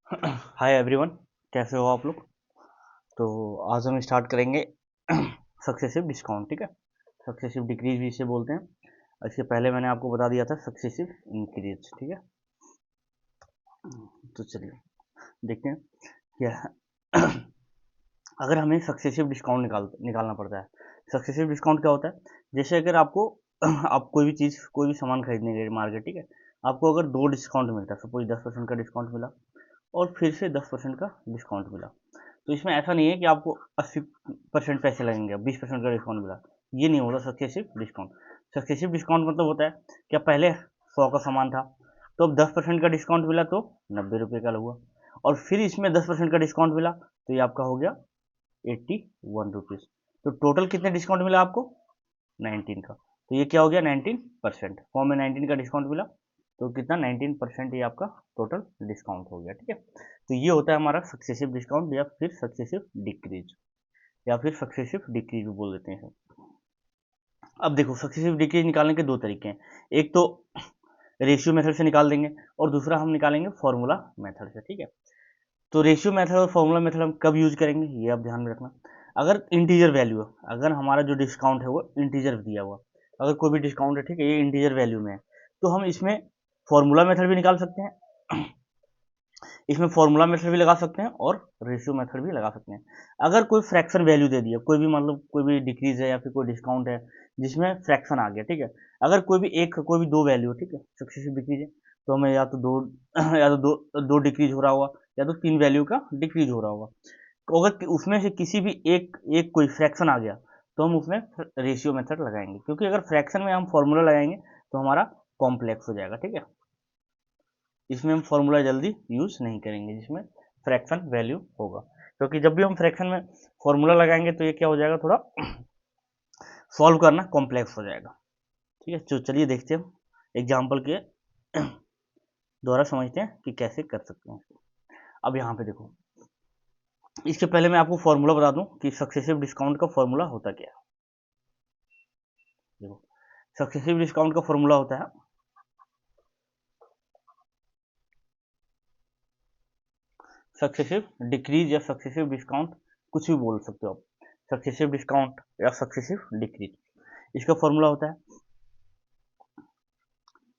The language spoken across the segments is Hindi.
हाय एवरीवन, कैसे हो आप लोग। तो आज हम स्टार्ट करेंगे सक्सेसिव डिस्काउंट। ठीक है, सक्सेसिव डिक्रीज भी इसे बोलते हैं। इसके पहले मैंने आपको बता दिया था सक्सेसिव इंक्रीज। ठीक है, तो चलिए देखते हैं क्या अगर हमें सक्सेसिव डिस्काउंट निकालना पड़ता है। सक्सेसिव डिस्काउंट क्या होता है? जैसे अगर आपको आप कोई भी चीज़, कोई भी सामान खरीदने गए मार्केट, ठीक है, आपको अगर दो डिस्काउंट मिलता है, सपोज 10% का डिस्काउंट मिला और फिर से 10% का डिस्काउंट मिला, तो इसमें ऐसा नहीं है कि आपको 80% पैसे लगेंगे, 20% का डिस्काउंट मिला, ये नहीं होता सक्सेसिव डिस्काउंट। सक्सेसिव डिस्काउंट मतलब होता है कि पहले 100 का सामान था, तो अब 10% का डिस्काउंट मिला तो 90 रुपये का हुआ, और फिर इसमें 10% का डिस्काउंट मिला तो ये आपका हो गया 81 रुपीज़। तो टोटल कितने डिस्काउंट मिला आपको? 19 का। तो ये क्या हो गया? 19%। फॉर्म में 19 का डिस्काउंट मिला तो कितना? 19% ये आपका टोटल डिस्काउंट हो गया। ठीक है, तो ये होता है हमारा सक्सेसिव डिस्काउंट, या फिर सक्सेसिव डिक्रीज, या फिर सक्सेसिव डिक्रीज भी बोल देते हैं। अब देखो, सक्सेसिव डिक्रीज निकालने के दो तरीके हैं। एक तो रेशियो मेथड से निकाल देंगे, और दूसरा हम निकालेंगे फॉर्मूला मेथड से। ठीक है, तो रेशियो मेथड और फॉर्मूला मेथड हम कब यूज करेंगे ये आप ध्यान में रखना। अगर इंटीजर वैल्यू है, अगर हमारा जो डिस्काउंट है वो इंटीजर दिया हुआ, अगर कोई भी डिस्काउंट है, ठीक है, ये इंटीजर वैल्यू में है, तो हम इसमें फॉर्मूला मेथड भी निकाल सकते हैं। इसमें फॉर्मूला मेथड भी लगा सकते हैं और रेशियो मेथड भी लगा सकते हैं। अगर कोई फ्रैक्शन वैल्यू दे दिया, कोई भी मतलब कोई भी डिक्रीज है या फिर कोई डिस्काउंट है जिसमें फ्रैक्शन आ गया, ठीक है, अगर कोई भी दो वैल्यू, ठीक है, सक्सेसिव डिक्रीज है, तो हमें या तो दो या तो दो डिक्रीज हो रहा होगा, या तो तीन वैल्यू का डिक्रीज हो रहा होगा। तो अगर उसमें से किसी भी एक एक कोई फ्रैक्शन आ गया, तो हम उसमें रेशियो मेथड लगाएंगे, क्योंकि अगर फ्रैक्शन में हम फॉर्मूला लगाएंगे तो हमारा कॉम्प्लेक्स हो जाएगा। ठीक है, इसमें हम फॉर्मूला जल्दी यूज नहीं करेंगे जिसमें फ्रैक्शन वैल्यू होगा, क्योंकि जब भी हम फ्रैक्शन में फॉर्मूला लगाएंगे तो ये क्या हो जाएगा, थोड़ा सॉल्व करना कॉम्प्लेक्स हो जाएगा। ठीक है, तो चलिए देखते हैं, हम एग्जाम्पल के द्वारा समझते हैं कि कैसे कर सकते हैं। अब यहाँ पे देखो, इसके पहले मैं आपको फॉर्मूला बता दूं कि सक्सेसिव डिस्काउंट का फॉर्मूला होता क्या है। देखो, सक्सेसिव डिस्काउंट का फॉर्मूला होता है सक्सेसिव डिक्रीज या सक्सेसिव डिस्काउंट, कुछ भी बोल सकते हो आप, सक्सेसिव डिस्काउंट या सक्सेसिव डिक्रीज। इसका फॉर्मूला होता है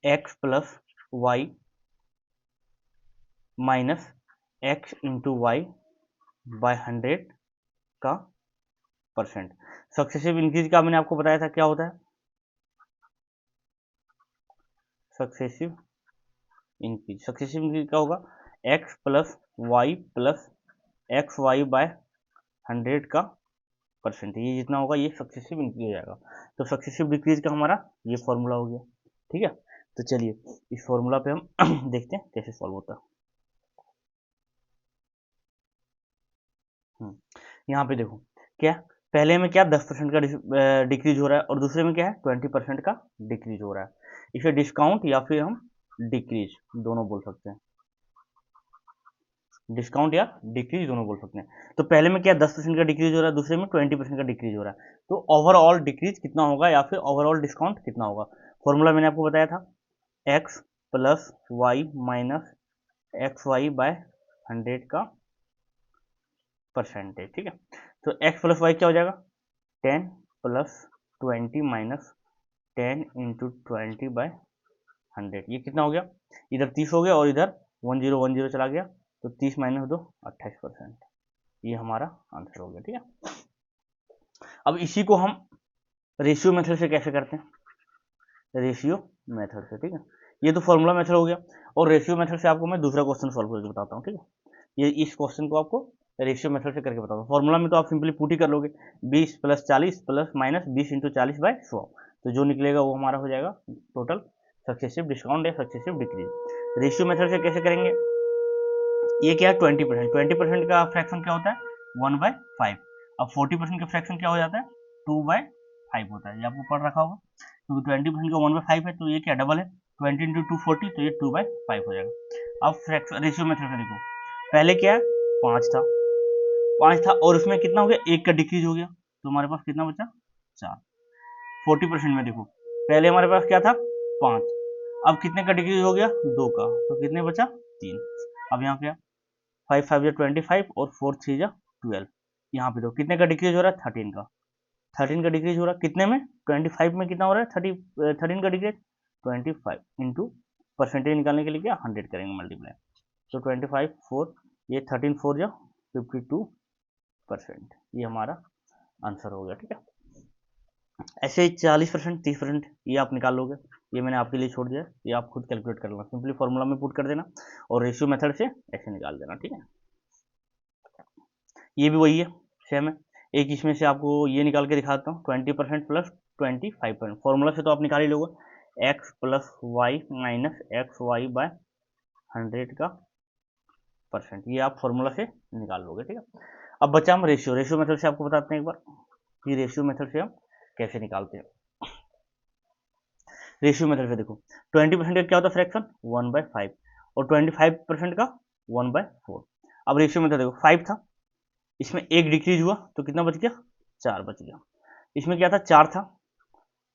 x plus y minus x into y by 100 का परसेंट। सक्सेसिव इंक्रीज का मैंने आपको बताया था क्या होता है, सक्सेसिव सक्सेसिव इंक्रीज का होगा x plus x y by 100 का परसेंट, ये जितना होगा ये सक्सेसिव इंक्रीज हो जाएगा। तो सक्सेसिव डिक्रीज का हमारा ये फॉर्मूला हो गया। ठीक है, तो चलिए इस फॉर्मूला पे हम देखते हैं कैसे सॉल्व होता है। यहाँ पे देखो, क्या पहले में क्या 10% का डिक्रीज हो रहा है, और दूसरे में क्या है 20% का डिक्रीज हो रहा है। इसे डिस्काउंट या फिर हम डिक्रीज दोनों बोल सकते हैं, डिस्काउंट या डिक्रीज दोनों बोल सकते हैं। तो पहले में क्या 10% का डिक्रीज हो रहा है, दूसरे में 20% का डिक्रीज हो रहा है, तो ओवरऑल डिक्रीज कितना होगा या फिर ओवरऑल डिस्काउंट कितना होगा। फॉर्मूला मैंने आपको बताया था x plus y minus x y by 100 का परसेंटेज। ठीक है, तो एक्स प्लस वाई क्या हो जाएगा, 10 प्लस 20 माइनस 10 इंटू 20 बाय 100, ये कितना हो गया, इधर 30 हो गया और इधर 1010 चला गया, तो 30 माइनस 2 28%, ये हमारा आंसर हो गया। ठीक है, अब इसी को हम रेशियो मेथड से कैसे करते हैं, रेशियो मेथड से। ठीक है, ये तो फॉर्मूला मेथड हो गया, और रेशियो मेथड से आपको मैं दूसरा क्वेश्चन सॉल्व करके बताता हूँ। ठीक है, ये इस क्वेश्चन को आपको रेशियो मेथड से करके बताता हूँ। फॉर्मूला में तो आप सिंपली पुट ही कर लोगे, 20 plus 40 plus minus 20 into 40 by 100, तो जो निकलेगा वो हमारा हो जाएगा टोटल सक्सेसिव डिस्काउंट या सक्सेसिव डिक्रीज। रेशियो मेथड से कैसे करेंगे, ये क्या है 20%, 20% का फ्रैक्शन क्या होता है 1/5। अब 40% का फ्रैक्शन क्या हो जाता है 2/5 होता है, ये आपको पढ़ रखा होगा, क्योंकि 20% का 1/5 है, तो ये क्या डबल है, 20 इंटू 2 40, तो ये 2/5 हो जाएगा। अब फ्रैक्शन रेशियो मेथड से देखो, पहले क्या है 5 था और उसमें कितना हो गया, एक का डिक्रीज हो गया, तो हमारे पास कितना बचा 4। 40% में देखो, पहले हमारे पास क्या था 5, अब कितने का डिक्रीज हो गया 2 का, तो कितने बचा 3। अब यहाँ क्या 5 5 25 और 4 3 12। यहाँ पे तो कितने का डिक्रीज हो रहा है, 13 का। 13 का डिक्रीज हो रहा है कितने में, 25 में कितना हो रहा है, 13 का डिक्रीज 25 इंटू परसेंटेज निकालने के लिए क्या 100 करेंगे मल्टीप्लाई। तो 25 4 ये 13 4 जो 52%, ये हमारा आंसर हो गया। ठीक है, ऐसे ही 40% 30% ये आप निकाल लोगे, ये मैंने आपके लिए छोड़ दिया, ये आप खुद कैलकुलेट कर लेना, सिंपली फॉर्मूला में पुट कर देना और रेशियो मेथड से ऐसे निकाल देना। ठीक है, ये भी वही है, सेम है। एक इसमें से आपको ये निकाल के दिखाता हूँ, 20% प्लस 25%। फॉर्मूला से तो आप निकाल ही लोगे, x plus y minus x y by 100 का परसेंट, ये आप फॉर्मूला से निकाल लोगे। ठीक है, अब बचा हम रेशियो मेथड से आपको बताते हैं एक बार कि रेशियो मेथड से हम कैसे निकालते हैं। रेशियो मेथड से देखो, 20% का क्या होता है फ्रैक्शन, 1/5 और 25% का 1/4। अब रेशियो मेथड देखो, 5 था, इसमें एक डिक्रीज हुआ तो कितना बच गया, 4 बच गया। इसमें क्या था, 4 था,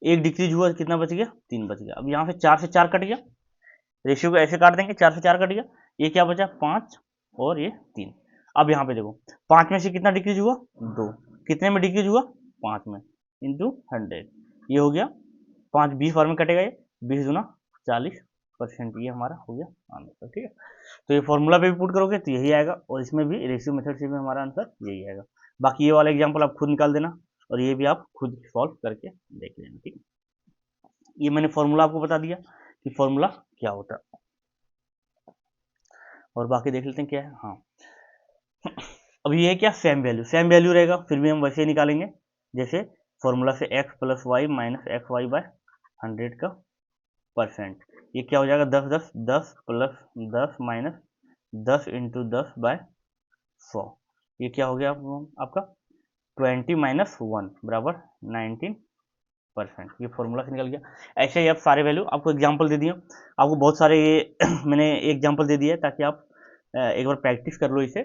एक डिक्रीज हुआ कितना बच गया, 3 बच गया। अब यहाँ से 4 से 4 कट गया, रेशियो को ऐसे काट देंगे, 4 से 4 कट गया, ये क्या बचा 5 और ये 3। अब यहाँ पे देखो 5 में से कितना डिक्रीज हुआ, 2, कितने में डिक्रीज हुआ, 5 में, इंटू 100, ये हो गया 5 20 बार में कटेगा, ये 20 गुना 40%, ये हमारा हो गया आंसर। ठीक है, तो ये फॉर्मूला पे भी पुट करोगे तो यही आएगा और इसमें भी रेशियो मेथड से भी हमारा आंसर यही आएगा। बाकी ये वाला एग्जाम्पल आप खुद निकाल देना और ये भी आप खुद सॉल्व करके देख लेना। ठीक है, ये मैंने फॉर्मूला आपको बता दिया कि फॉर्मूला क्या होता है, और बाकी देख लेते हैं क्या है। हाँ, अब ये क्या, सेम वैल्यू रहेगा, फिर भी हम वैसे ही निकालेंगे जैसे फॉर्मूला से x plus y minus x y by 100 का परसेंट, ये क्या हो जाएगा 10 10 10 प्लस 10 माइनस 10 इंटू 10 बाय 100, ये क्या हो गया आपका 20 माइनस 1 बराबर 19%, ये फॉर्मूला से निकल गया। ऐसे ही आप सारे वैल्यू आपको एग्जांपल दे दिए, आपको बहुत सारे ये मैंने एग्जांपल दे दिया ताकि आप एक बार प्रैक्टिस कर लो इसे,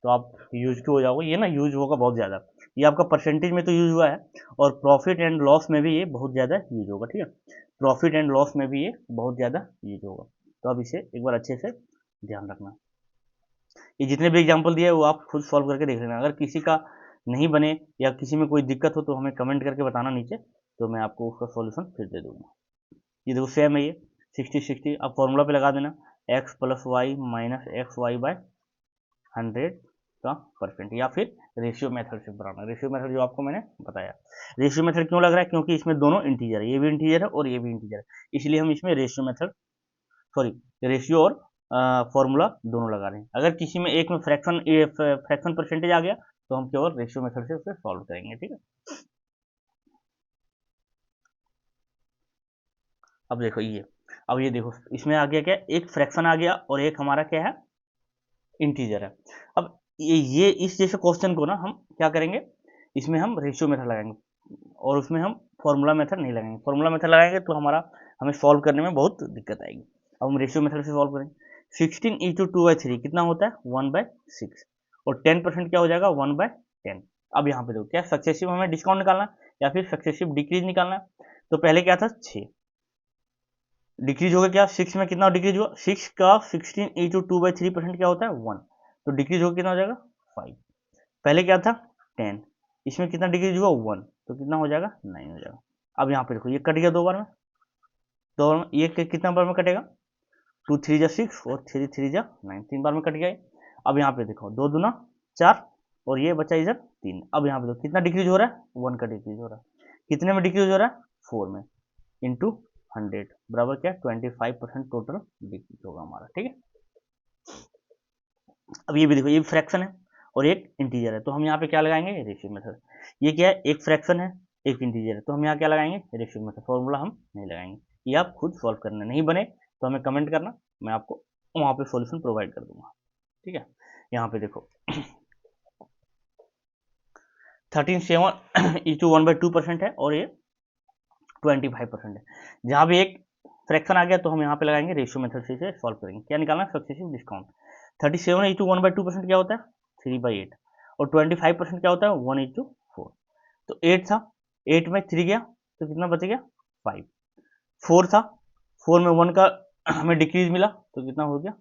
तो आप यूज टू हो जाओगे। ये ना यूज होगा बहुत ज़्यादा, ये आपका परसेंटेज में तो यूज हुआ है और प्रॉफिट एंड लॉस में भी ये बहुत ज़्यादा यूज होगा। ठीक है, प्रॉफिट एंड लॉस में भी ये बहुत ज़्यादा यूज होगा, तो आप इसे एक बार अच्छे से ध्यान रखना। ये जितने भी एग्जाम्पल दिए वो आप खुद सॉल्व करके देख लेना, अगर किसी का नहीं बने या किसी में कोई दिक्कत हो तो हमें कमेंट करके बताना नीचे, तो मैं आपको उसका सॉल्यूशन फिर दे दूंगा। ये देखो सेम है, ये 60 अब फॉर्मूला पे लगा देना, x plus y minus x y by 100 का परसेंट, या फिर रेशियो मेथड से बनाना। रेशियो मेथड जो आपको मैंने बताया, रेशियो मेथड क्यों लग रहा है, क्योंकि इसमें दोनों इंटीजर है, ये भी इंटीजर है और ये भी इंटीजर है, इसलिए हम इसमें रेशियो मेथड रेशियो और फॉर्मूला दोनों लगा रहे हैं। अगर किसी में एक में फ्रैक्शन परसेंटेज आ गया तो हम केवल रेशियो मेथड से उसे सॉल्व करेंगे। ठीक है, अब देखो ये देखो इसमें आ गया क्या, एक फ्रैक्शन आ गया और एक हमारा क्या है, इंटीजर है। अब ये इस जैसे क्वेश्चन को ना हम क्या करेंगे, इसमें हम रेशियो मेथड लगाएंगे और उसमें हम फॉर्मूला मेथड नहीं लगाएंगे। फॉर्मूला मेथड लगाएंगे तो हमें सॉल्व करने में बहुत दिक्कत आएगी। अब हम रेशियो मेथड से सॉल्व करेंगे, 16 इंटू 2/3 कितना होता है 1/6 और 10% क्या हो जाएगा 1/10। अब यहाँ पे देखो क्या सक्सेसिव हमें डिस्काउंट निकालना या फिर सक्सेसिव डिक्रीज निकालना। तो पहले क्या था 6, डिक्रीज हो गया क्या 6 में कितना डिक्रीज हुआ 6 का 16 इंटू 2/3% क्या होता है 1, तो डिक्रीज होकर कितना हो जाएगा 5। पहले क्या था 10, इसमें कितना डिक्रीज हुआ 1, तो कितना हो जाएगा 9 हो जाएगा। अब यहाँ पे देखो ये कट गया दो बार में, ये कितना बार में कटेगा 2 3 जा 6 और 3 3 जा 9, 3 बार में कट गया। अब यहाँ पे देखो 2 दूना 4 और ये बचा इधर 3। अब यहाँ पे देखो कितना डिक्रीज हो रहा है 1 का डिक्रीज हो रहा है, कितने में डिक्रीज हो रहा है 4 में, इंटू 100 बराबर क्या 25% टोटल डिक्रीज होगा हमारा। ठीक है, अब ये भी देखो ये फ्रैक्शन है और एक इंटीजर है, तो हम यहाँ पे क्या लगाएंगे रेशियो मेथड। ये क्या है, एक फ्रैक्शन है एक इंटीजर है, तो हम यहाँ क्या लगाएंगे रेशियो मेथड, फॉर्मूला हम नहीं लगाएंगे। ये आप खुद सॉल्व करना, नहीं बने तो हमें कमेंट करना, मैं आपको वहाँ पे सॉल्यूशन प्रोवाइड कर दूंगा। ठीक है, यहाँ पे देखो 13.7 इज टू 1/2% है और ये 25% है। जहाँ भी एक फ्रैक्शन आ गया तो हम यहाँ पे लगाएंगे रेशियो मेथड से इसे सॉल्व करेंगे। क्या निकालना है सक्सेसिव डिस्काउंट। 37 इज टू 1/2% क्या होता है 3/8 और 25% क्या होता है 1:4। तो 8 था, 8 में 3 गया तो कितना बच गया 5। 4 था, 4 में 1 का हमें डिक्रीज मिला तो कितना हो गया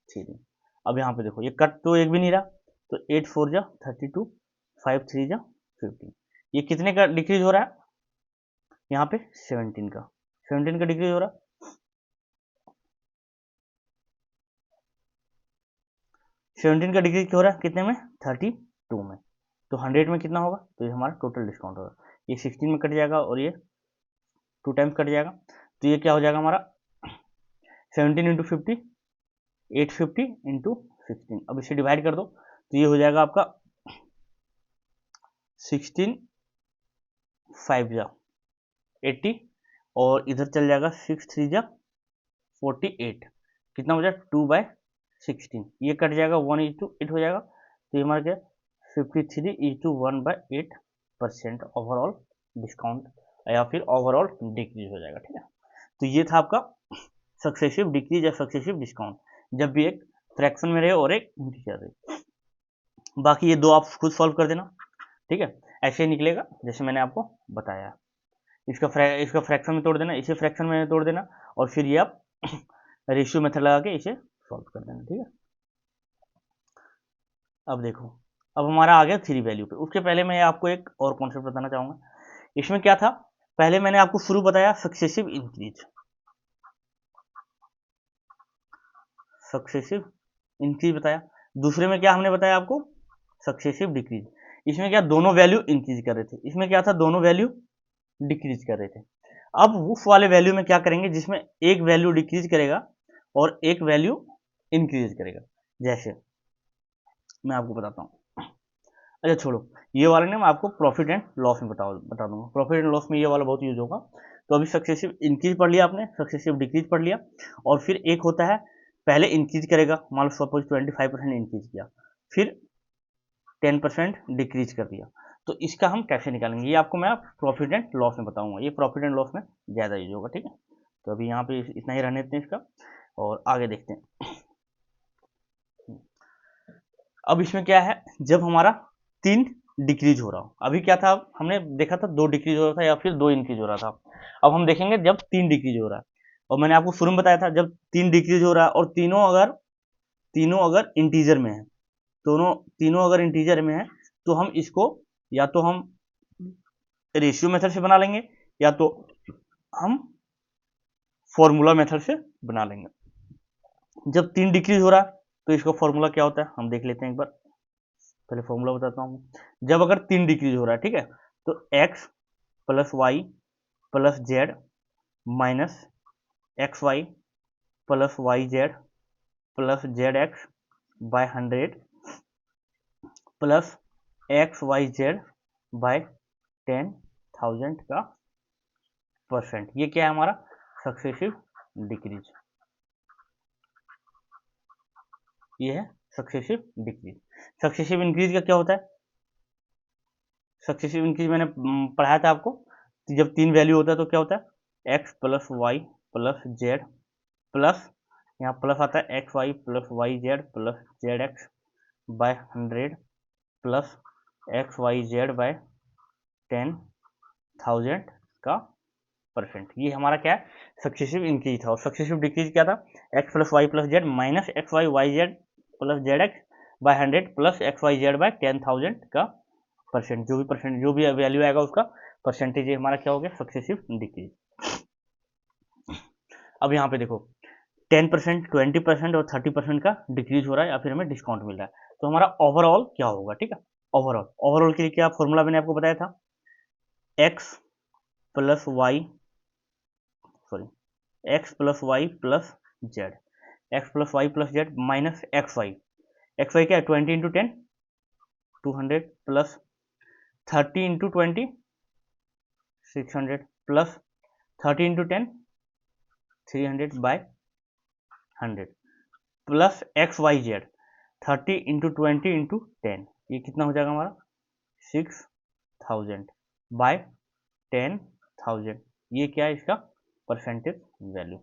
3। अब यहाँ पे देखो ये कट तो एक भी नहीं रहा, तो 8 4 जा 32, 5 3 जा 15, ये कितने का डिक्रीज हो रहा है यहाँ पे 17 का, 17 का डिक्रीज हो रहा है। 17 का डिक्रीज क्यों हो रहा है, कितने में 32 में, तो 100 में कितना होगा, तो ये हमारा टोटल डिस्काउंट होगा, ये 16 में कट जाएगा और ये 2 टाइम्स कट जाएगा, तो ये क्या हो जाएगा हमारा 17 इंटू 50, 850 इंटू 16, अब इसे डिवाइड कर दो तो ये हो जाएगा आपका 16 5 जा 80 और इधर चल जाएगा 6 3 जा 48, कितना हो जाएगा 2/16, ये कट जाएगा 1:8 हो जाएगा, तो ये हमारा क्या 53:1/8% ओवरऑल डिस्काउंट या फिर ओवरऑल डिक्रीज हो जाएगा, ठीक है। तो ये था आपका सक्सेसिव डिक्रीज या सक्सेसिव डिस्काउंट, जब भी एक फ्रैक्शन में रहे और एक इंटीजर रहे। बाकी ये दो आप खुद सॉल्व कर देना, ठीक है, ऐसे ही निकलेगा जैसे मैंने आपको बताया। इसका फ्रैक्शन में तोड़ देना, इसे फ्रैक्शन में तोड़ देना, और फिर ये आप रेशियो मेथड लगा के इसे सॉल्व कर देना, ठीक है। अब देखो, अब हमारा आ गया 3 वैल्यू पे। उसके पहले मैं आपको एक और कॉन्सेप्ट बताना चाहूंगा। इसमें क्या था, पहले मैंने आपको शुरू बताया सक्सेसिव इंक्रीज, सक्सेसिव इंक्रीज बताया। दूसरे में क्या हमने बताया आपको, सक्सेसिव डिक्रीज। इसमें क्या दोनों वैल्यू इंक्रीज कर रहे थे, इसमें क्या था दोनों वैल्यू डिक्रीज कर रहे थे। अब उस वाले वैल्यू में क्या करेंगे जिसमें एक वैल्यू डिक्रीज करेगा और एक वैल्यू इंक्रीज करेगा। जैसे मैं आपको बताता हूँ, अच्छा छोड़ो, ये वाला ना मैं आपको प्रॉफिट एंड लॉस में बता दूंगा। प्रॉफिट एंड लॉस में ये वाला बहुत यूज होगा। तो अभी सक्सेसिव इंक्रीज पढ़ लिया आपने, सक्सेसिव डिक्रीज पढ़ लिया, और फिर एक होता है पहले इंक्रीज करेगा, मान लो सपोज 25% इंक्रीज किया, फिर 10% डिक्रीज कर दिया, तो इसका हम कैसे निकालेंगे ये आपको मैं प्रॉफिट एंड लॉस में बताऊंगा। ये प्रॉफिट एंड लॉस में ज़्यादा यूज होगा, ठीक है। तो अभी यहाँ पे इतना ही रहने देते हैं इसका, और आगे देखते हैं। अब इसमें क्या है, जब हमारा 3 डिक्रीज हो रहा हो, अभी क्या था हमने देखा था 2 डिक्रीज हो रहा था या फिर 2 इंक्रीज हो रहा था। अब हम देखेंगे जब 3 डिक्रीज हो रहा है, और मैंने आपको शुरू में बताया था जब 3 डिक्रीज हो रहा है और तीनों अगर इंटीजर में है, तीनों अगर इंटीजर में है, तो हम इसको या तो हम रेशियो मेथड से बना लेंगे या तो हम फॉर्मूला मेथड से बना लेंगे। जब 3 डिक्रीज हो रहा है तो इसका फॉर्मूला क्या होता है हम देख लेते हैं एक बार। पहले फॉर्मूला बताता हूँ। जब अगर 3 डिक्रीज हो रहा है, ठीक है, तो x plus y plus z minus x y plus y z plus z x by 100 plus x y z by 10,000 का परसेंट, ये क्या है हमारा सक्सेसिव डिक्रीज, ये है सक्सेसिव डिक्रीज। सक्सेसिव इंक्रीज का क्या होता है, सक्सेसिव इंक्रीज मैंने पढ़ाया था आपको, जब 3 वैल्यू होता है तो क्या होता है x plus y plus z plus, यहाँ प्लस आता है x y plus y z plus z x by 100 plus x y z by 10,000 का परसेंट, ये हमारा क्या है सक्सेसिव इंक्रीज था। और सक्सेसिव डिक्रीज क्या था, x plus y plus z minus x y z plus z x by 100 plus x y z by 10,000 का परसेंट, जो भी वैल्यू आएगा उसका परसेंटेज, ये हमारा क्या हो गया सक्सेसिव डिक्रीज। अब यहाँ पे देखो 10%, 20% और 30% का डिक्रीज हो रहा है या फिर हमें डिस्काउंट मिल रहा है, तो हमारा ओवरऑल क्या होगा, ठीक है। ओवरऑल के लिए क्या फॉर्मूला मैंने आपको बताया था, x plus y plus z, x plus y plus z minus x y क्या है 20 into 10 200 plus 30 into 20 600 plus 30 into 10 300 by 100 plus x y z 30 into 20 into 10, ये कितना हो जाएगा हमारा 6,000 बाय 10,000, ये क्या है इसका परसेंटेज वैल्यू।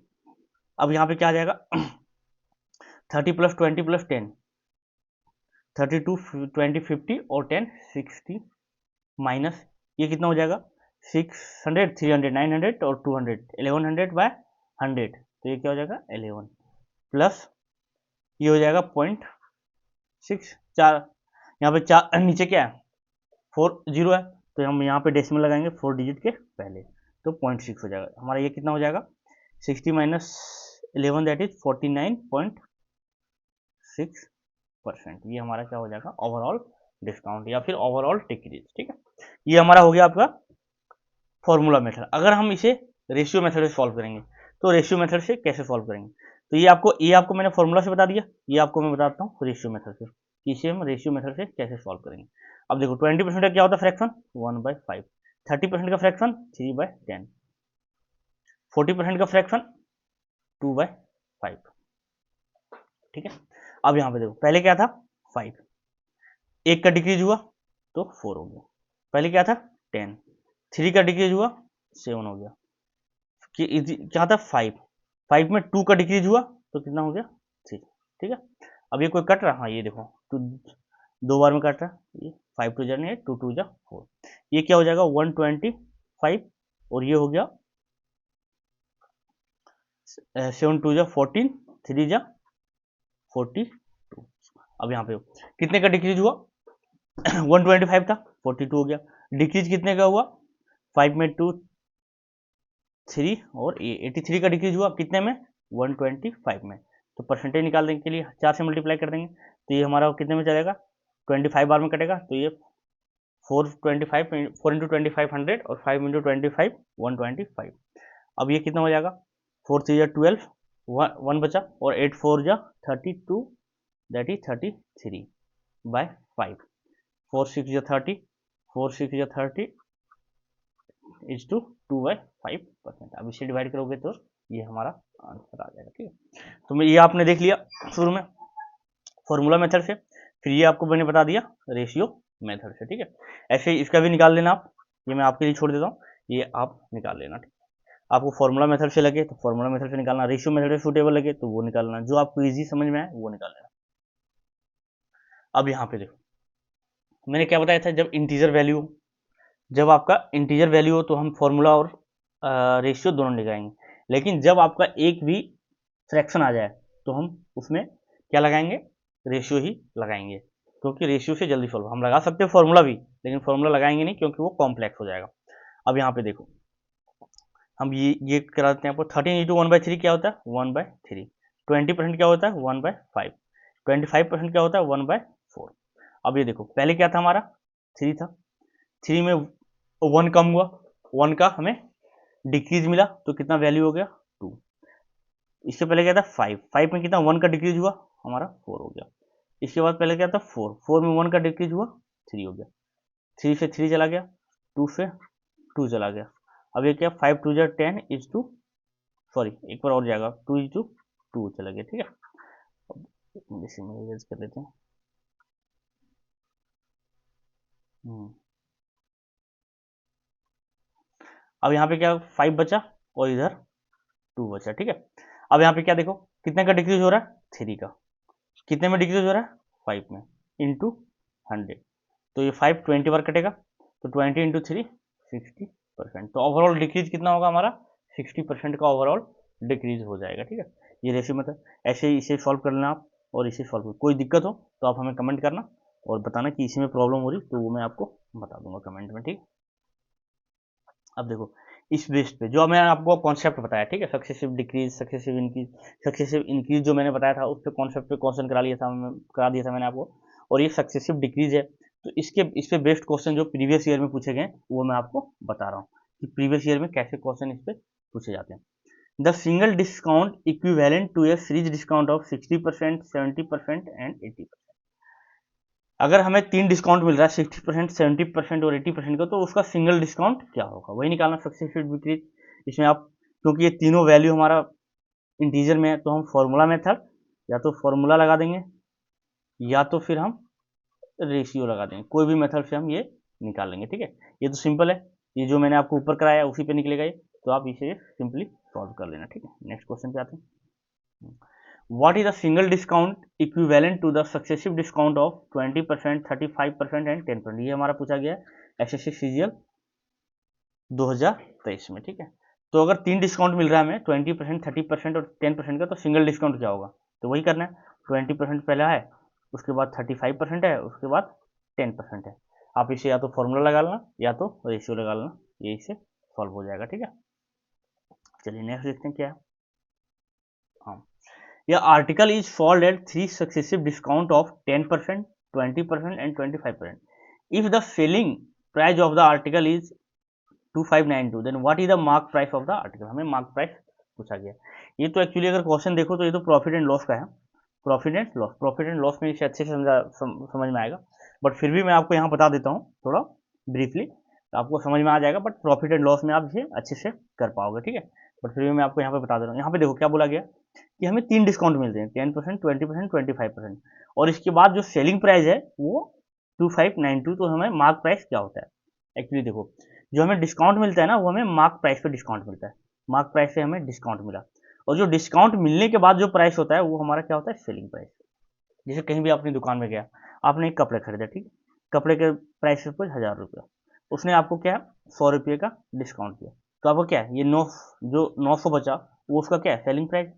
अब यहाँ पे क्या आ जाएगा 30 प्लस 20 प्लस 10 32 20 50 और 10 60 माइनस ये कितना हो जाएगा 600 300 900 और 200 1100 बाय 100, तो ये क्या हो जाएगा 11 प्लस ये हो जाएगा 0.6 4, यहाँ पे 4 नीचे क्या है 4 0 है, तो हम यहाँ पे डेसिमल लगाएंगे 4 डिजिट के पहले, तो 0.6 हो जाएगा हमारा। ये कितना हो जाएगा 60 माइनस 11 दैट इज 49.6%। ये हमारा क्या हो जाएगा ओवरऑल डिस्काउंट या फिर ओवरऑल डिक्रीज। ठीक है, ये हमारा हो गया आपका फॉर्मूला मेथड। अगर हम इसे रेशियो मेथड से सॉल्व करेंगे तो रेशियो मेथड से कैसे सॉल्व करेंगे, तो ये आपको मैंने फॉर्मूला से बता दिया, ये आपको मैं बताता हूँ रेशियो मेथड से कि इसे हम रेशियो मेथड से कैसे सॉल्व करेंगे। अब देखो 20% का क्या होता है फ्रैक्शन 1/5, 30% का फ्रैक्शन 3/10, 40% का फ्रैक्शन 2/5। ठीक है, अब यहाँ पे देखो पहले क्या था 5, एक का डिक्रीज हुआ तो 4 हो गया, पहले क्या था 10, 3 का डिक्रीज हुआ 7 हो गया, क्या था 5, 5 में 2 का डिक्रीज हुआ तो कितना हो गया 3। ठीक है, अब ये कोई कट रहा, हाँ ये देखो तो 2 बार में कट रहा, ये 5 2 जा 8 2 2 जा 4, ये क्या हो जाएगा 125 और ये हो गया 7 2 जा 14 3 जा 42। अब यहाँ पे कितने का डिक्रीज हुआ 125 था 42 हो गया, डिक्रीज कितने का हुआ 5 में 2 3 और 83 का डिक्रीज हुआ कितने में 125 में, तो परसेंटेज निकालने के लिए 4 से मल्टीप्लाई कर देंगे, तो ये हमारा कितने में चलेगा 25 बार में कटेगा, तो ये 425 4 इंटू 25 100 और 5 इंटू 25 125। अब ये कितना हो जाएगा 4 3 जा 12 1 बचा और 8 4 जा 32 दैट इज 33/5, 4 6 जा 30 4 6 जा 30 इज टू 2/5%। अब इसे डिवाइड करोगे तो ये हमारा आंसर आ जाएगा। ठीक है, तो ये आपने देख लिया शुरू में फॉर्मूला मेथड से, फिर ये आपको मैंने बता दिया रेशियो मेथड से। ठीक है, ऐसे ही इसका भी निकाल लेना आप, ये मैं आपके लिए छोड़ देता हूँ, ये आप निकाल लेना। ठीक, आपको फॉर्मूला मेथड से लगे तो फॉर्मूला मेथड से निकालना, रेशियो मेथड से सूटेबल लगे तो वो निकालना, जो आपको इजी समझ में आए वो निकाल लेना। अब यहाँ पे देखो मैंने क्या बताया था, जब आपका इंटीजर वैल्यू हो तो हम फॉर्मूला और रेशियो दोनों लगाएंगे, लेकिन जब आपका एक भी फ्रैक्शन आ जाए तो हम उसमें क्या लगाएंगे रेशियो ही लगाएंगे, क्योंकि रेशियो से जल्दी सॉल्व, हम लगा सकते हैं फॉर्मूला भी लेकिन फॉर्मूला लगाएंगे नहीं क्योंकि वो कॉम्प्लेक्स हो जाएगा। अब यहाँ पे देखो हम ये करा देते हैं आपको, 13 इंटू 1/3 क्या होता है 1/3, 20% क्या होता है 1/5, 25% क्या होता है 1/4। अब ये देखो पहले क्या था हमारा 3 था, 3 में 1 कम हुआ, 1 का हमें डिक्रीज मिला तो कितना वैल्यू हो गया 2, इससे पहले क्या था 5, 5 में कितना 1 का डिक्रीज हुआ हमारा 4 हो गया, इसके बाद पहले क्या था 4, 4 में 1 का डिक्रीज हुआ 3 हो गया, 3 से 3 चला गया, 2 से 2 चला गया, अब ये क्या 5 2 जा 10 इज टू, सॉरी एक बार और जाएगा 2 इज टू 2 चला गया। ठीक है, इसी में इरेज कर लेते हैं। अब यहाँ पे क्या 5 बचा और इधर 2 बचा। ठीक है, अब यहाँ पे क्या देखो कितने का डिक्रीज हो रहा है 3 का, कितने में डिक्रीज हो रहा है 5 में इंटू 100, तो ये 5 20 बार कटेगा तो 20 इंटू 3 60%, तो ओवरऑल डिक्रीज कितना होगा हमारा 60% का ओवरऑल डिक्रीज हो जाएगा। ठीक है, ये रेशियो मेथड, ऐसे ही इसे सॉल्व कर लेना आप और इसे सॉल्व कर, कोई दिक्कत हो तो आप हमें कमेंट करना और बताना कि इसी में प्रॉब्लम हो रही, तो वो मैं आपको बता दूंगा कमेंट में। ठीक, अब देखो इस बेस पे जो मैंने आपको कॉन्सेप्ट बताया, ठीक है, सक्सेसिव डिक्रीज सक्सेसिव इंक्रीज जो मैंने बताया था उस पर कॉन्सेप्ट पे क्वेश्चन करा दिया था मैंने आपको, और ये सक्सेसिव डिक्रीज है, तो इस पे बेस्ड क्वेश्चन जो प्रीवियस ईयर में पूछे गए वो मैं आपको बता रहा हूँ कि प्रीवियस ईयर में कैसे क्वेश्चन इस पे पूछे जाते हैं। The single discount equivalent to a series discount of 60%, 70% and 80%। अगर हमें 3 डिस्काउंट मिल रहा है 60%, 70% और 80% का, तो उसका सिंगल डिस्काउंट क्या होगा वही निकालना सक्सेसिव डिक्रीज। इसमें आप क्योंकि ये तीनों वैल्यू हमारा इंटीजर में है तो हम फॉर्मूला मेथड या तो फॉर्मूला लगा देंगे या तो फिर हम रेशियो लगा देंगे, कोई भी मेथड से हम ये निकाल लेंगे। ठीक है, ये तो सिंपल है, ये जो मैंने आपको ऊपर कराया उसी पे निकलेगा ये, तो आप इसे सिंपली सॉल्व कर लेना। ठीक है, नेक्स्ट क्वेश्चन पे आते हैं। What is the single discount equivalent to the successive discount of 20%, 35% and 10%? ये हमारा पूछा गया है एसएससी सीजीएल 2023 में। ठीक है, तो अगर 3 डिस्काउंट मिल रहा है हमें 20%, 30% और 10% का, तो सिंगल डिस्काउंट क्या होगा, तो वही करना है 20% पहला है, उसके बाद 35% है, उसके बाद 10% है। आप इसे या तो फॉर्मूला लगा लेना या तो रेशियो लगा लेना, ये इससे सॉल्व हो जाएगा। ठीक है, चलिए नेक्स्ट देखते हैं क्या है। हाँ, यह article is sold at 3 successive discount of 10%, 20% and 25%। If the selling price of the article is 2592, then what is the mark price of the article. हमें मार्क प्राइस पूछा गया। ये तो एक्चुअली अगर क्वेश्चन देखो तो ये तो प्रॉफिट एंड लॉस का है, प्रॉफिट एंड लॉस में इसे अच्छे से समझ में आएगा, बट फिर भी मैं आपको यहाँ बता देता हूँ थोड़ा ब्रीफली, तो आपको समझ में आ जाएगा, बट प्रॉफिट एंड लॉस में आप इसे अच्छे से कर पाओगे। ठीक है, बट फिर भी मैं आपको यहाँ पे बता दे रहा हूँ। यहाँ पे देखो क्या बोला गया कि हमें 3 डिस्काउंट मिलते हैं, 10%, 20%, 25%, और इसके बाद जो सेलिंग प्राइस है वो 2592। तो हमें मार्क प्राइस क्या होता है, एक्चुअली देखो जो हमें डिस्काउंट मिलता है ना, वो हमें मार्क प्राइस पे डिस्काउंट मिलता है, मार्क प्राइस से हमें डिस्काउंट मिला, और जो डिस्काउंट मिलने के बाद जो प्राइस होता है वो हमारा क्या होता है, सेलिंग प्राइस। जैसे कहीं भी अपनी दुकान में गया, आपने एक कपड़े खरीदा, ठीक, कपड़े के प्राइस पे 1000 रुपया, उसने आपको क्या है 100 रुपये का डिस्काउंट दिया, तो आपको क्या है ये 900 बचा, वो उसका क्या है, सेलिंग प्राइस।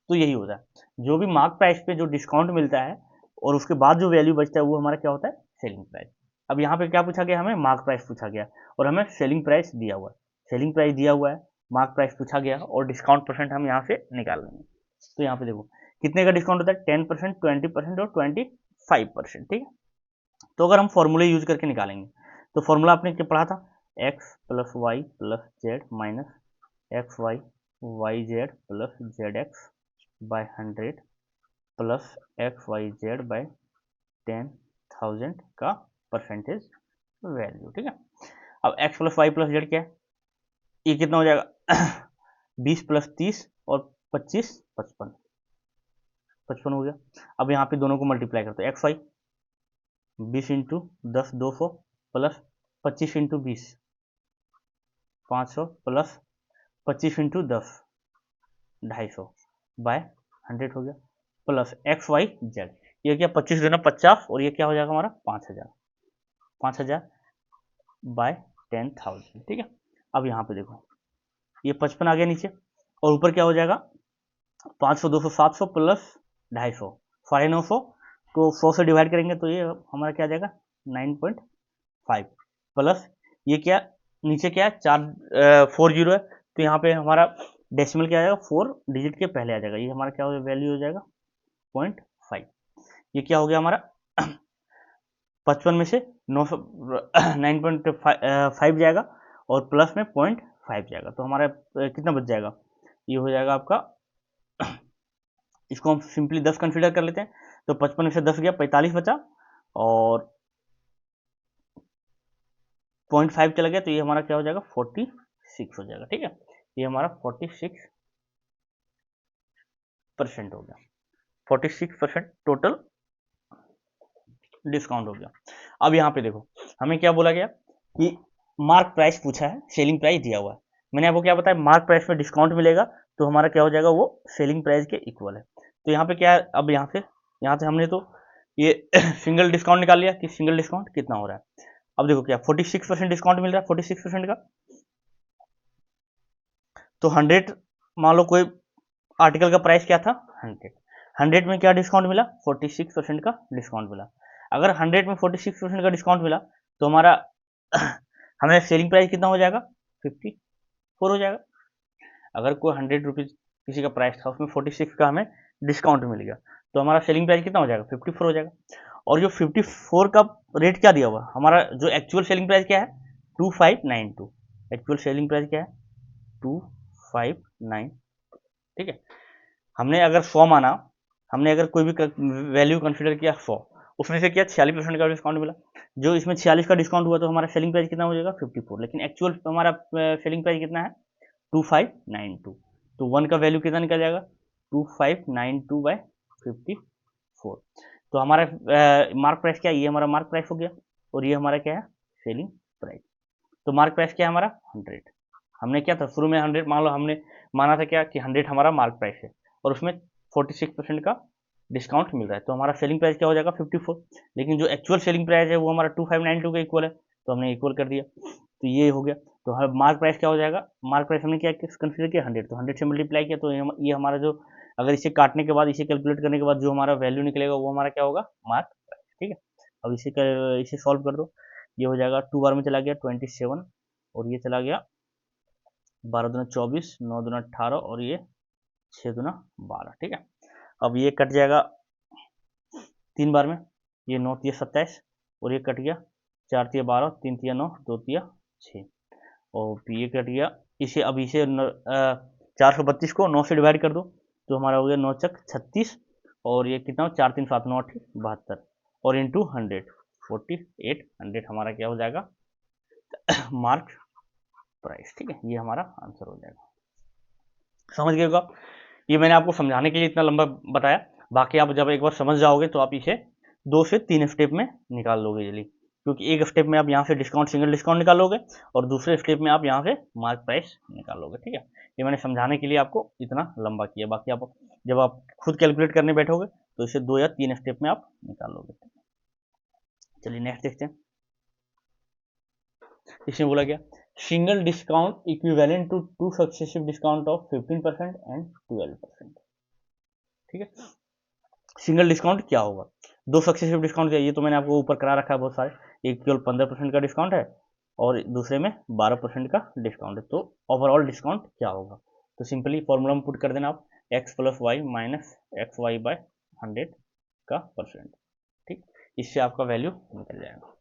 तो यही होता है, जो भी मार्क प्राइस पे जो डिस्काउंट मिलता है और उसके बाद जो वैल्यू बचता है वो हमारा क्या होता है, सेलिंग प्राइस। अब यहाँ पे क्या पूछा गया, हमें मार्क प्राइस पूछा गया और हमें सेलिंग प्राइस दिया हुआ है, सेलिंग प्राइस दिया हुआ है, मार्क प्राइस पूछा गया और डिस्काउंट परसेंट हम यहाँ से निकाल लेंगे। तो यहाँ पे देखो कितने का डिस्काउंट होता है, 10%, 20% और 25%। ठीक है, तो अगर हम फॉर्मूले यूज करके निकालेंगे तो फॉर्मूला आपने क्या पढ़ा था, x plus y plus z minus x y y z plus z x by 100 plus x y z by 10,000 का परसेंटेज वैल्यू। ठीक है, अब x plus y plus z क्या है, ये कितना हो जाएगा 20 प्लस 30 और 25 55 55 हो गया। अब यहाँ पे दोनों को मल्टीप्लाई करते हैं, x y 20 into 10 200 plus 25 into 20 500 plus 25 into 10 250 by 100 हो गया, प्लस एक्स वाई जेड, ये क्या 25 देना 50 और ये क्या हो जाएगा हमारा 5000 बाय 10,000। ठीक है, अब यहाँ पे देखो ये 55 आ गया नीचे और ऊपर क्या हो जाएगा 500 200 700 प्लस 250 950 को 100 से डिवाइड करेंगे तो ये हमारा क्या आ जाएगा 9.5 प्लस ये क्या नीचे क्या है 4 जीरो है, तो यहाँ पे हमारा डेसिमल क्या आ जाएगा 4 डिजिट के पहले आ जाएगा, ये हमारा क्या वैल्यू हो जाएगा 0.5। ये क्या हो गया हमारा 55 में से 9.5 जाएगा और प्लस में 0.5 जाएगा, तो हमारा कितना बच जाएगा, ये हो जाएगा आपका इसको हम सिंपली 10 कंसीडर कर लेते हैं, तो 55 में से 10 गया 45 बचा और 0.5 चला गया, तो ये हमारा क्या हो जाएगा 46 हो जाएगा। ठीक है, ये हमारा 46% हो गया, 46% टोटल डिस्काउंट हो गया। अब यहाँ पे देखो हमें क्या बोला गया कि मार्क प्राइस पूछा है, सेलिंग प्राइस दिया हुआ है, मैंने आपको क्या बताया मार्क प्राइस में डिस्काउंट मिलेगा तो हमारा क्या हो जाएगा वो सेलिंग प्राइस के इक्वल है। तो यहाँ पे क्या है, अब यहाँ से हमने तो ये सिंगल डिस्काउंट निकाल लिया कि सिंगल डिस्काउंट कितना हो रहा है। अब देखो क्या 46% डिस्काउंट मिल रहा है 46% का, तो 100 मान लो कोई आर्टिकल का प्राइस क्या था 100 में क्या डिस्काउंट मिला 46% का डिस्काउंट मिला। अगर 100 में 46% का डिस्काउंट मिला तो हमारा हमें सेलिंग प्राइस कितना हो जाएगा 54 हो जाएगा। अगर कोई 100 रुपीज़ किसी का प्राइस था उसमें 46 का हमें डिस्काउंट मिल गया तो हमारा सेलिंग प्राइस कितना हो जाएगा 54 हो जाएगा। और जो 54 का रेट क्या दिया हुआ हमारा जो एक्चुअल सेलिंग प्राइस क्या है 2592, एक्चुअल सेलिंग प्राइस क्या है 259। ठीक है, हमने अगर 100 माना, हमने अगर कोई भी वैल्यू कंसीडर किया 100, उसमें से क्या 46% का डिस्काउंट मिला, जो इसमें 46 का डिस्काउंट हुआ तो हमारा सेलिंग प्राइस कितना हो जाएगा 54, लेकिन एक्चुअल हमारा सेलिंग प्राइस कितना है 2592, तो 1 का वैल्यू कितना निकल जाएगा 2592 बाय 54। तो हमारा मार्क प्राइस क्या है, ये हमारा मार्क प्राइस हो गया और ये हमारा क्या है सेलिंग प्राइस। तो मार्क प्राइस क्या है हमारा 100, हमने क्या था शुरू में 100 मान लो हमने माना था क्या कि 100 हमारा मार्क प्राइस है और उसमें 46% का डिस्काउंट मिल रहा है, तो हमारा सेलिंग प्राइस क्या हो जाएगा 54, लेकिन जो एक्चुअल सेलिंग प्राइस है वो हमारा 2592 का इक्वल है, तो हमने इक्वल कर दिया, तो ये हो गया। तो हर मार्क प्राइस क्या हो जाएगा, मार्क प्राइस हमने क्या कंसीडर किया 100, तो 100 से मल्टीप्लाई किया तो ये हमारा जो अगर इसे काटने के बाद, इसे कैलकुलेट करने के बाद जो हमारा वैल्यू निकलेगा वो हमारा क्या होगा, मार्क प्राइस। ठीक है, अब इसे सॉल्व कर दो। ये हो जाएगा 2 बार में चला गया 27, और ये चला गया 12 दूना 24, 9 दूना 18, और ये 6 दूना 12। ठीक है, अब ये कट जाएगा 3 बार में, ये 9 तिया 27, और ये कट गया 4 तिया 12, 3 तिया 9, 2 तिया 6, और ये कट गया। इसे अब इसे 432 को 9 से डिवाइड कर दो, तो हमारा हो गया 9 चक 36, और ये कितना, 4 3 7 9 8 72, और इंटू 100, 4800 हमारा क्या हो जाएगा, मार्क प्राइस। ठीक है, ये हमारा आंसर हो जाएगा। समझ गए होगा, ये मैंने आपको समझाने के लिए इतना लंबा बताया। बाकी आप जब एक बार समझ जाओगे तो आप इसे 2 से 3 स्टेप में निकाल लोगे जल्दी, क्योंकि एक स्टेप में आप यहाँ से डिस्काउंट, सिंगल डिस्काउंट निकालोगे, और दूसरे स्टेप में आप यहाँ से मार्क प्राइस निकालोगे। ठीक है, ये मैंने समझाने के लिए आपको इतना लंबा किया। बाकी आप जब आप खुद कैलकुलेट करने बैठोगे तो इसे 2 या 3 स्टेप में आप निकाल लोगे। चलिए नेक्स्ट देखते हैं। इसमें बोला गया single discount equivalent to 2 successive discount of 15% and 12%। ठीक है, सिंगल डिस्काउंट क्या होगा, 2 सक्सेसिव डिस्काउंट चाहिए, तो मैंने आपको ऊपर करा रखा है बहुत सारे। एक केवल 15% का डिस्काउंट है, और दूसरे में 12% का डिस्काउंट है। तो ओवरऑल डिस्काउंट क्या होगा, तो सिंपली फॉर्मूला में पुट कर देना आप, x + y minus x y by 100 का परसेंट। ठीक, इससे आपका वैल्यू निकल जाएगा।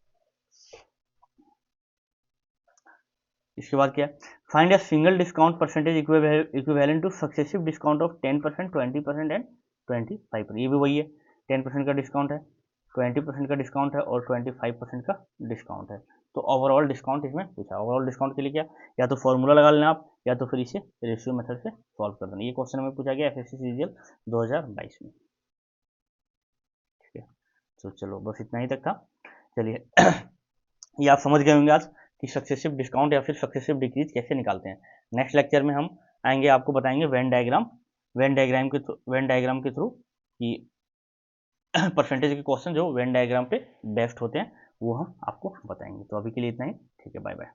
इसके बाद क्या, find a single discount percentage equivalent two successive discount of 10%, 20% and 25%। ये भी वही है, 10% का डिस्काउंट है, 20% का डिस्काउंट है, और 25% का डिस्काउंट है। तो ओवरऑल डिस्काउंट इसमें पूछा। ओवरऑल डिस्काउंट के लिए क्या, या तो फॉर्मूला लगा लेना आप, या तो फिर इसे रेशियो मेथड से सॉल्व कर देना। ये क्वेश्चन हमें पूछा गया एसएससी सीजीएल 2022 में। ठीक है, तो चलो बस इतना ही तक था। चलिए ये आप समझ गए होंगे आज कि सक्सेसिव डिस्काउंट या फिर सक्सेसिव डिक्रीज कैसे निकालते हैं। नेक्स्ट लेक्चर में हम आएंगे, आपको बताएंगे वेन डायग्राम के थ्रू कि परसेंटेज के क्वेश्चन जो वेन डायग्राम पे बेस्ड होते हैं वो हम आपको बताएंगे। तो अभी के लिए इतना ही, ठीक है, बाय बाय।